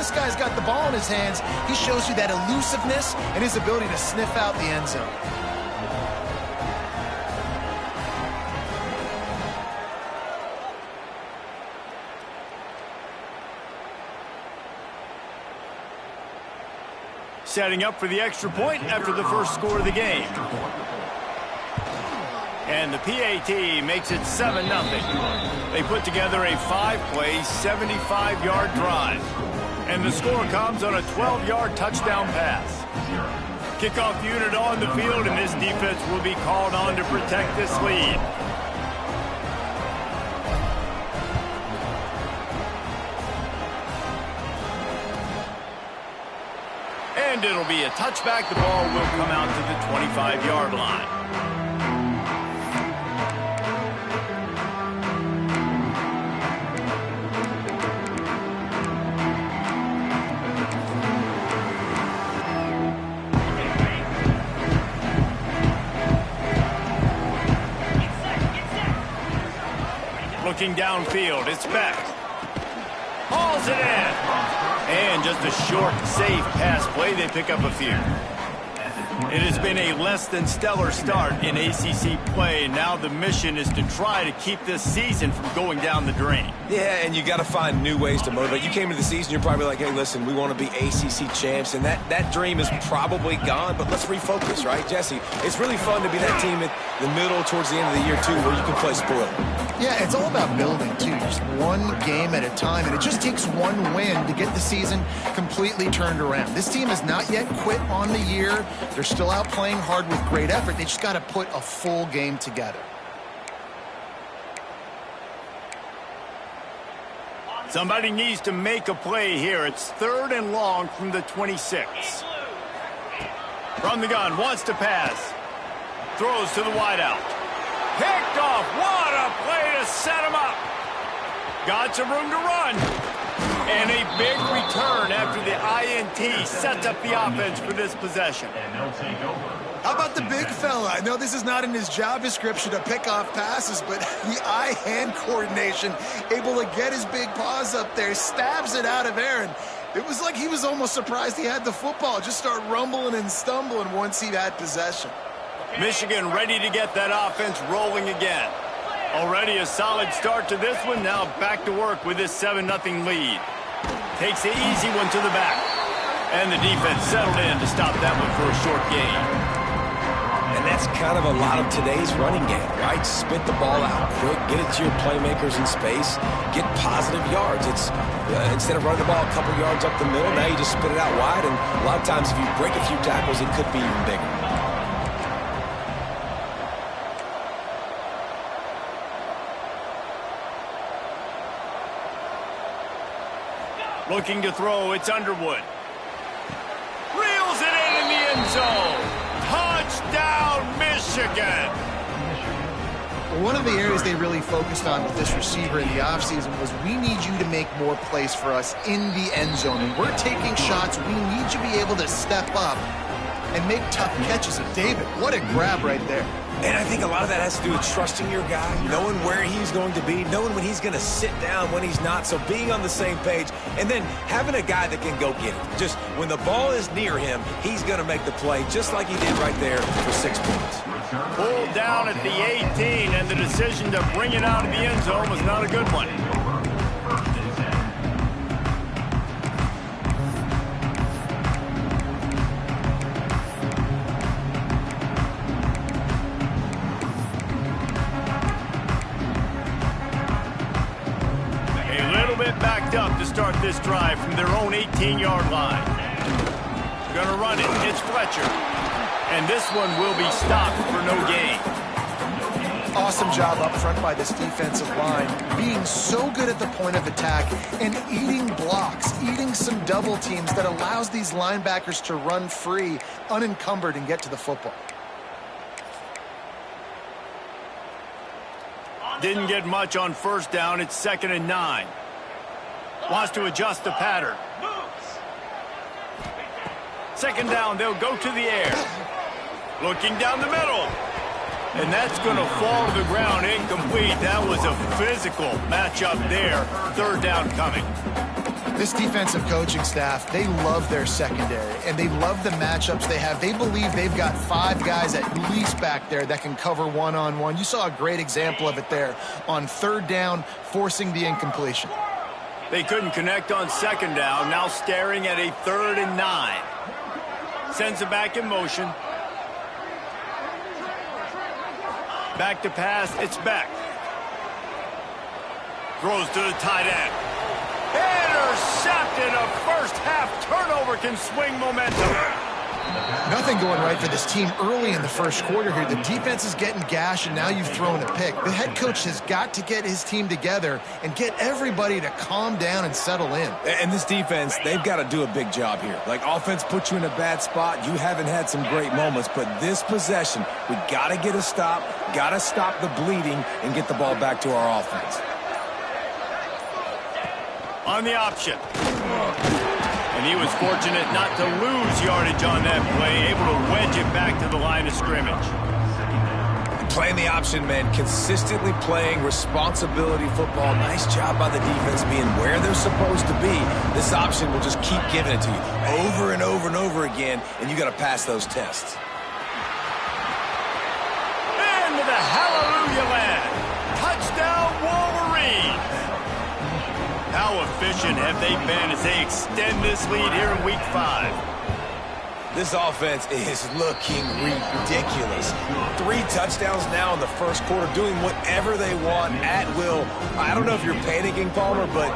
this guy's got the ball in his hands, he shows you that elusiveness and his ability to sniff out the end zone. Setting up for the extra point after the first score of the game. And the PAT makes it 7-0. They put together a 5-play, 75-yard drive. And the score comes on a 12-yard touchdown pass. Kickoff unit on the field, and this defense will be called on to protect this lead. And it'll be a touchback. The ball will come out to the 25-yard line. Looking downfield, it's Beck. Hauls it in. And just a short, safe pass play. They pick up a few. It has been a less than stellar start in ACC play. Now the mission is to try to keep this season from going down the drain. Yeah, and you got to find new ways to motivate. You came into the season, you're probably like, hey, listen, we want to be ACC champs, and that dream is probably gone, but let's refocus, right, Jesse? It's really fun to be that team at the middle towards the end of the year, too, where you can play spoiled. Yeah, it's all about building, too. Just one game at a time, and it just takes one win to get the season completely turned around. This team has not yet quit on the year. They're still out playing hard with great effort. They just got to put a full game together. Somebody needs to make a play here. It's 3rd and long from the 26. From the gun, wants to pass. Throws to the wideout. Picked off. What a play to set him up. Got some room to run. And a big return after the INT sets up the offense for this possession. How about the big fella? I know this is not in his job description to pick off passes, but the eye-hand coordination, able to get his big paws up there, stabs it out of air, and it was like he was almost surprised he had the football. Just start rumbling and stumbling once he had possession. Michigan ready to get that offense rolling again. Already a solid start to this one. Now back to work with this 7-0 lead. Takes the easy one to the back. And the defense settled in to stop that one for a short gain. And that's kind of a lot of today's running game, right? Spit the ball out quick, get it to your playmakers in space, get positive yards. It's instead of running the ball a couple yards up the middle, now you just spit it out wide. And a lot of times if you break a few tackles, it could be even bigger. Looking to throw, it's Underwood. Reels it in the end zone. Touchdown, Michigan. Well, one of the areas they really focused on with this receiver in the offseason was we need you to make more plays for us in the end zone. And we're taking shots. We need you to be able to step up and make tough catches. And David, what a grab right there. And I think a lot of that has to do with trusting your guy, knowing where he's going to be, knowing when he's going to sit down, when he's not, so being on the same page, and then having a guy that can go get it. Just when the ball is near him, he's going to make the play, just like he did right there for 6 points. Pulled down at the 18, and the decision to bring it out of the end zone was not a good one. Backed up to start this drive from their own 18-yard line. Gonna run it. It's Fletcher. And this one will be stopped for no gain. Awesome job up front by this defensive line, being so good at the point of attack and eating blocks, eating some double teams that allows these linebackers to run free, unencumbered, and get to the football. Didn't get much on first down. It's 2nd and 9. Wants to adjust the pattern. 2nd down, they'll go to the air. Looking down the middle. And that's going to fall to the ground incomplete. That was a physical matchup there. 3rd down coming. This defensive coaching staff, they love their secondary, and they love the matchups they have. They believe they've got 5 guys at least back there that can cover one-on-one. You saw a great example of it there on 3rd down, forcing the incompletion. They couldn't connect on 2nd down, now staring at a 3rd and 9. Sends it back in motion. Back to pass, it's back. Throws to the tight end. Intercepted. A first-half turnover can swing momentum. Nothing going right for this team early in the first quarter here. The defense is getting gashed, and now you've thrown a pick. The head coach has got to get his team together and get everybody to calm down and settle in. And this defense, they've got to do a big job here. Like, offense puts you in a bad spot. You haven't had some great moments, but this possession, we got to get a stop, got to stop the bleeding, and get the ball back to our offense. On the option. And he was fortunate not to lose yardage on that play, able to wedge it back to the line of scrimmage. Playing the option, man, consistently playing responsibility football. Nice job by the defense being where they're supposed to be. This option will just keep giving it to you over and over and over again, and you got to pass those tests. Into the hallelujah land. Touchdown, Wolverines. How efficient have they been as they extend this lead here in Week 5? This offense is looking ridiculous. 3 touchdowns now in the first quarter, doing whatever they want at will. I don't know if you're panicking, Palmer, but,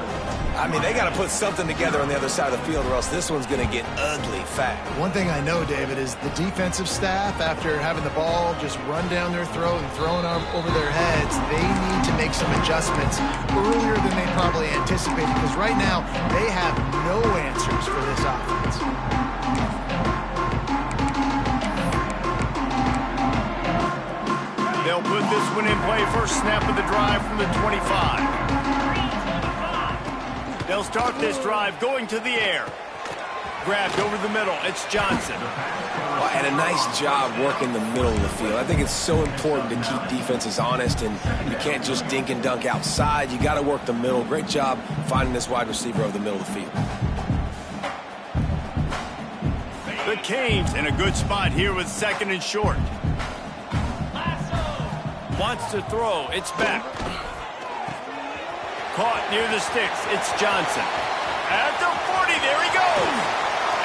I mean, they got to put something together on the other side of the field, or else this one's going to get ugly fast. One thing I know, David, is the defensive staff, after having the ball just run down their throat and thrown over their heads, they need to make some adjustments earlier than they probably anticipated, because right now they have no answers for this offense. They'll put this one in play. First snap of the drive from the 25. They'll start this drive going to the air. Grabbed over the middle. It's Johnson. Well, and a nice job working the middle of the field. I think it's so important to keep defenses honest, and you can't just dink and dunk outside. You got to work the middle. Great job finding this wide receiver over the middle of the field. The Canes in a good spot here with 2nd and short. Wants to throw. It's back. Caught near the sticks. It's Johnson. At the 40. There he goes.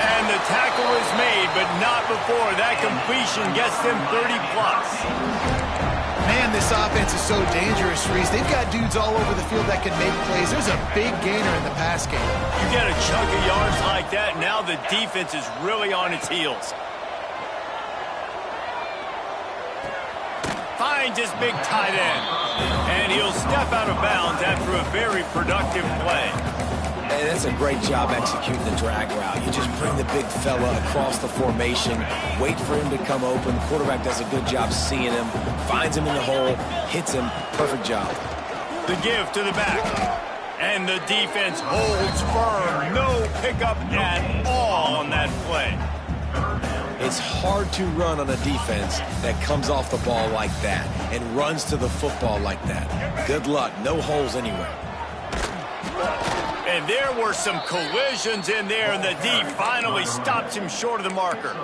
And the tackle is made, but not before that completion gets them 30-plus. Man, this offense is so dangerous, Reese. They've got dudes all over the field that can make plays. There's a big gainer in the pass game. You get a chunk of yards like that, now the defense is really on its heels. Finds his big tight end. And he'll step out of bounds after a very productive play. And that's a great job executing the drag route. You just bring the big fella across the formation, wait for him to come open. The quarterback does a good job seeing him, finds him in the hole, hits him. Perfect job. The give to the back. And the defense holds firm. No pickup at all on that play. It's hard to run on a defense that comes off the ball like that and runs to the football like that. Good luck. No holes anywhere. And there were some collisions in there, and the D finally stops him short of the marker.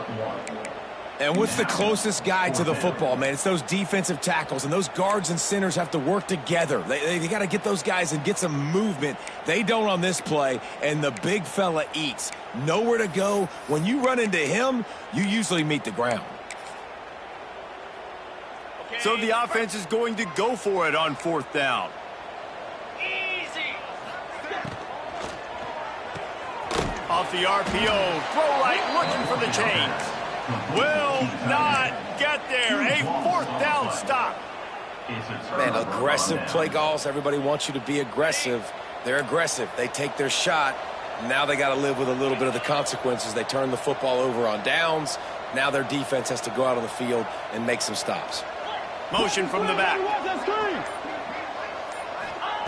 And what's the closest guy to the football, man? It's those defensive tackles, and those guards and centers have to work together. They got to get those guys and get some movement. They don't on this play, and the big fella eats. Nowhere to go. When you run into him, you usually meet the ground. So the offense is going to go for it on 4th down. Off the RPO, throw right, looking for the chains. Will not get there. A 4th down stop. Man, aggressive play calls. Everybody wants you to be aggressive. They're aggressive. They take their shot. Now they got to live with a little bit of the consequences. They turn the football over on downs. Now their defense has to go out on the field and make some stops. Motion from the back.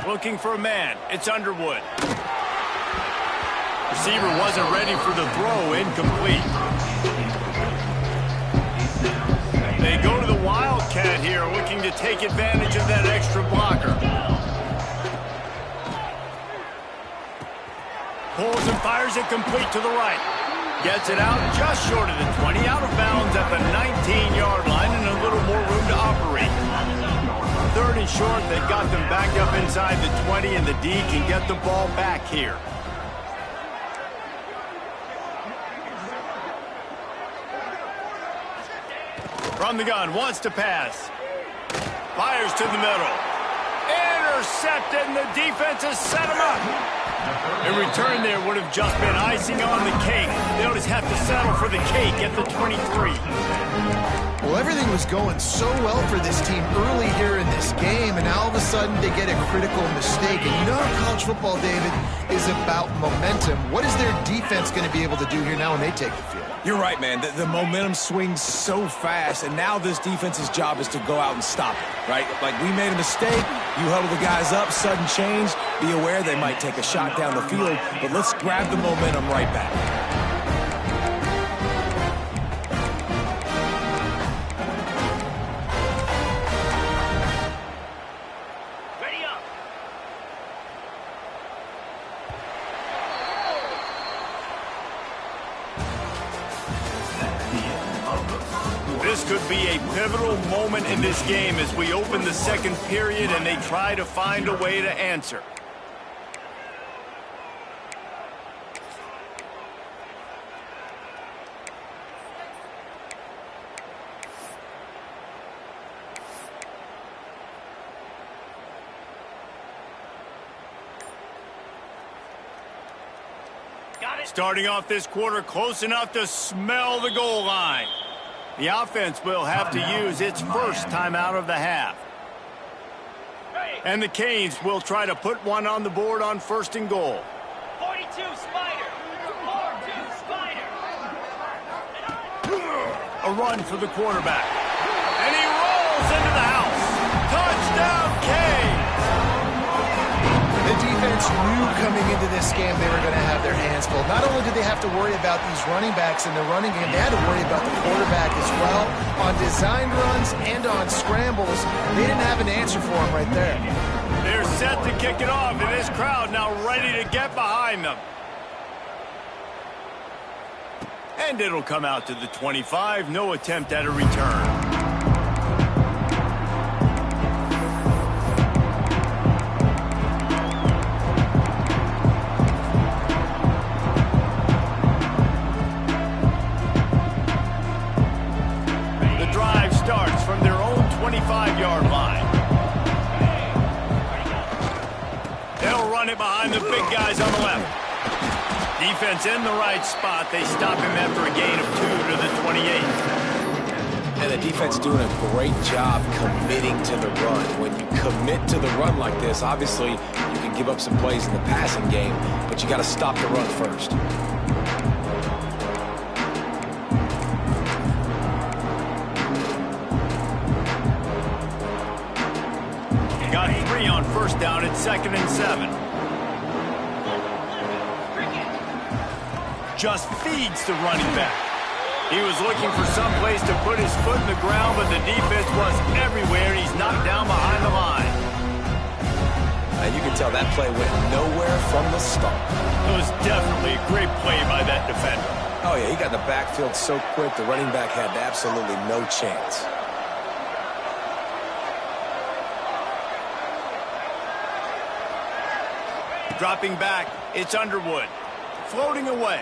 Looking for a man. It's Underwood. Receiver wasn't ready for the throw. Incomplete. They go to the Wildcat here, looking to take advantage of that extra blocker. pulls and fires it complete to the right. Gets it out just short of the 20, out of bounds at the 19-yard line, and a little more room to operate. Third and short, they got them back up inside the 20, and the D can get the ball back here. From the gun, wants to pass. Fires to the middle. Intercepted, and the defense has set him up. A return there would have just been icing on the cake. They'll just have to settle for the cake at the 23. Well, everything was going so well for this team early here in this game, and now all of a sudden they get a critical mistake. And you know how college football, David, is about momentum. What is their defense going to be able to do here now when they take the field? You're right, man. The momentum swings so fast, and now this defense's job is to go out and stop it, right? Like, we made a mistake, you huddle the guys up, sudden change, be aware they might take a shot down the field, but let's grab the momentum right back. This could be a pivotal moment in this game as we open the second period and they try to find a way to answer. Starting off this quarter close enough to smell the goal line. The offense will have to use its first timeout of the half. And the Canes will try to put one on the board on first and goal. 42 Spider. 4-2 Spider. A run for the quarterback. And he rolls into the house. Touchdown, Canes! The defense knew coming into this game they were going to have their hands full. Not only did they have to worry about these running backs in the running game, they had to worry about the quarterback as well. On designed runs and on scrambles, they didn't have an answer for him right there. They're set to kick it off, and this crowd now ready to get behind them. And it'll come out to the 25. No attempt at a return. Starts from their own 25-yard line. They'll run it behind the big guys on the left. Defense in the right spot. They stop him after a gain of 2 to the 28. And the defense doing a great job committing to the run. When you commit to the run like this, obviously you can give up some plays in the passing game, but you got to stop the run first. Got 3 on first down at 2nd and 7. Just feeds the running back. He was looking for some place to put his foot in the ground, but the defense was everywhere. He's knocked down behind the line. And you can tell that play went nowhere from the start. It was definitely a great play by that defender. Oh, yeah, he got in the backfield so quick, the running back had absolutely no chance. Dropping back, it's Underwood. Floating away.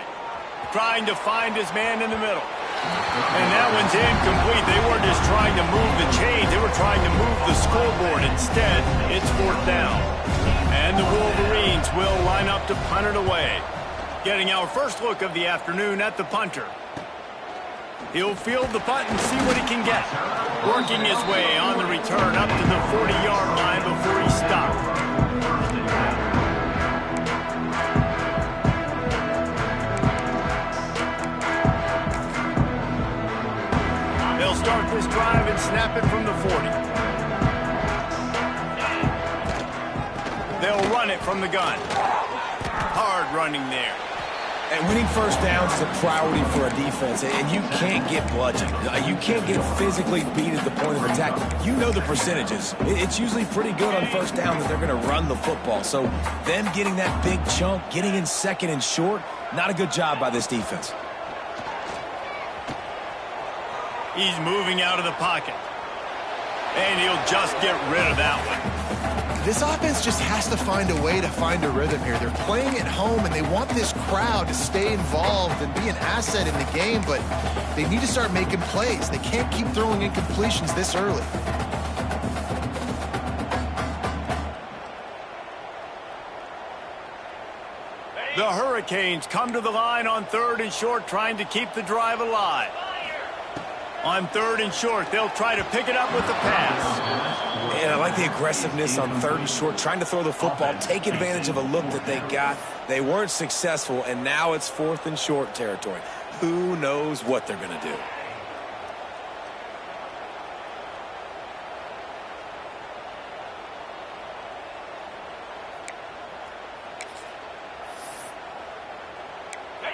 Trying to find his man in the middle. And that one's incomplete. They weren't just trying to move the chains. They were trying to move the scoreboard. Instead, it's 4th down. And the Wolverines will line up to punt it away. Getting our first look of the afternoon at the punter. He'll field the punt and see what he can get. Working his way on the return up to the 40-yard line before he stopped. They'll start this drive and snap it from the 40. They'll run it from the gun. Hard running there. And winning first downs is a priority for a defense, and you can't get bludgeoned. You can't get physically beat at the point of attack. You know the percentages. It's usually pretty good on first down that they're going to run the football. So them getting that big chunk, getting in second and short, not a good job by this defense. He's moving out of the pocket. And he'll just get rid of that one. This offense just has to find a way to find a rhythm here. They're playing at home, and they want this crowd to stay involved and be an asset in the game, but they need to start making plays. They can't keep throwing incompletions this early. The Hurricanes come to the line on 3rd and short, trying to keep the drive alive. On 3rd and short, they'll try to pick it up with the pass. And I like the aggressiveness on 3rd and short, trying to throw the football, take advantage of a look that they got. They weren't successful, and now it's 4th and short territory. Who knows what they're going to do?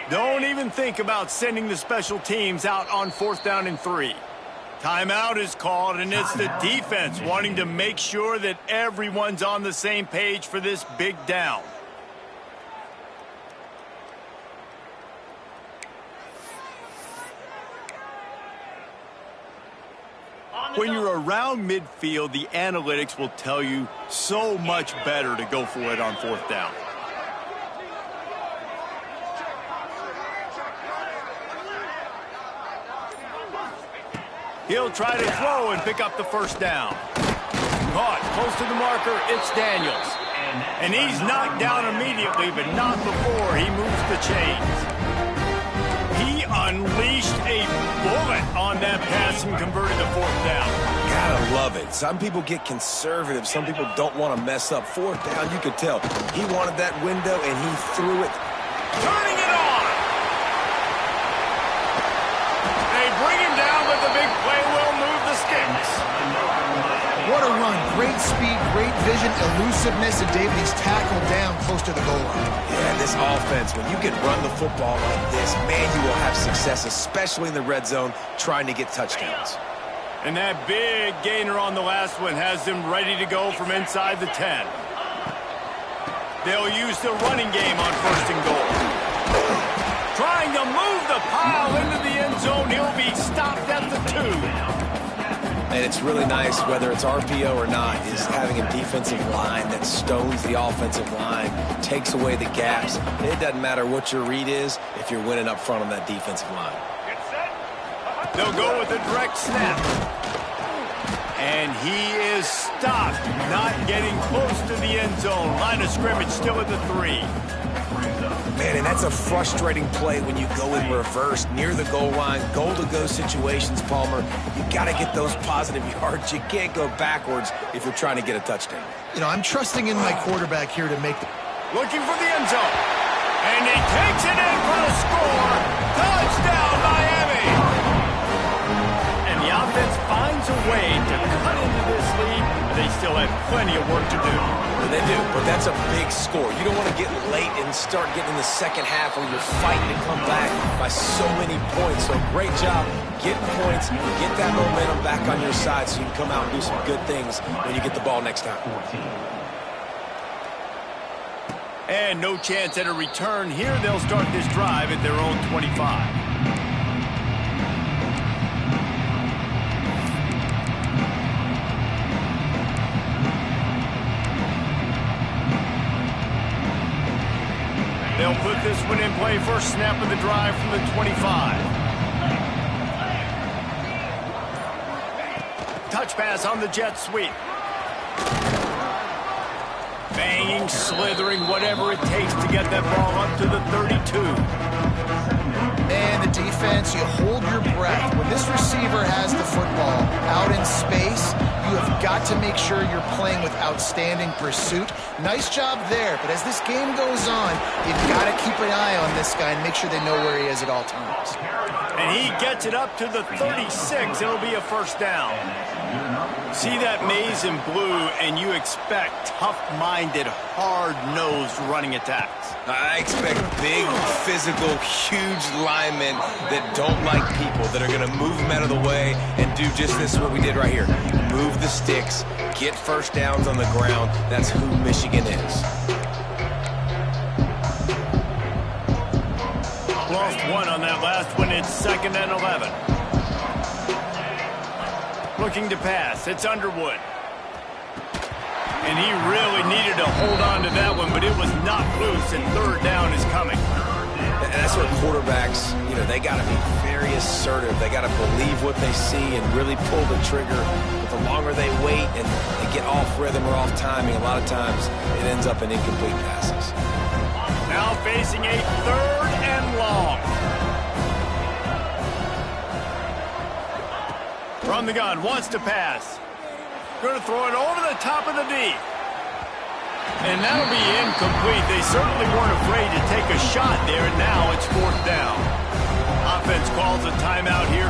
Don't even think about sending the special teams out on 4th down and 3. Timeout is called, and it's the defense wanting to make sure that everyone's on the same page for this big down. When you're around midfield, the analytics will tell you so much better to go for it on 4th down. He'll try to throw and pick up the first down. Caught close to the marker, it's Daniels. And he's knocked down immediately, but not before he moves the chains. He unleashed a bullet on that pass and converted the 4th down. Gotta love it. Some people get conservative. Some people don't want to mess up. 4th down, you could tell. He wanted that window, and he threw it. Turning it on. They bring him down, but the big play will move the sticks. What a run. Great speed, great vision, elusiveness, and David, he's tackled down close to the goal line. Yeah, this offense, when you can run the football like this, man, you will have success, especially in the red zone, trying to get touchdowns. And that big gainer on the last one has them ready to go from inside the 10. They'll use the running game on 1st and goal. Trying to move the pile into the end zone. He'll be stopped at the 2. And it's really nice, whether it's RPO or not, is having a defensive line that stones the offensive line, takes away the gaps. It doesn't matter what your read is if you're winning up front on that defensive line. They'll go with a direct snap. And he is stopped, not getting close to the end zone. Line of scrimmage still at the 3. Man, and that's a frustrating play when you go in reverse near the goal line, goal-to-go situations, Palmer. You got to get those positive yards. You can't go backwards if you're trying to get a touchdown. You know, I'm trusting in my quarterback here to make the... Looking for the end zone. And he takes it in for the score. Touchdown, Miami. And the offense finds a way to cut into this lead. They still have plenty of work to do. They do, but that's a big score. You don't want to get late and start getting in the second half where you're fighting to come back by so many points. So great job getting points, get that momentum back on your side so you can come out and do some good things when you get the ball next time. And no chance at a return here. They'll start this drive at their own 25. They'll put this one in play. First snap of the drive from the 25. Touch pass on the jet sweep. Banging, slithering, whatever it takes to get that ball up to the 32. And the defense, you hold your breath. When this receiver has the football out in space, you have got to make sure you're playing with outstanding pursuit. Nice job there, but as this game goes on, you've got to keep an eye on this guy and make sure they know where he is at all times. And he gets it up to the 36. It'll be a first down. See that maze in blue, and you expect tough-minded, hard-nosed running attacks. I expect big, physical, huge linemen that don't like people, that are going to move them out of the way and do just this, what we did right here. Move the sticks, get first downs on the ground. That's who Michigan is. Lost one on that last one. It's 2nd and 11. Looking to pass. It's Underwood. And he really needed to hold on to that one, but it was not loose, and third down is coming. And that's where quarterbacks, they got to be very assertive. They got to believe what they see and really pull the trigger. But the longer they wait and they get off rhythm or off timing, a lot of times it ends up in incomplete passes. Now facing a 3rd and long. From the gun, wants to pass. Going to throw it over the top of the D. And that'll be incomplete. They certainly weren't afraid to take a shot there, and now it's 4th down. Offense calls a timeout here.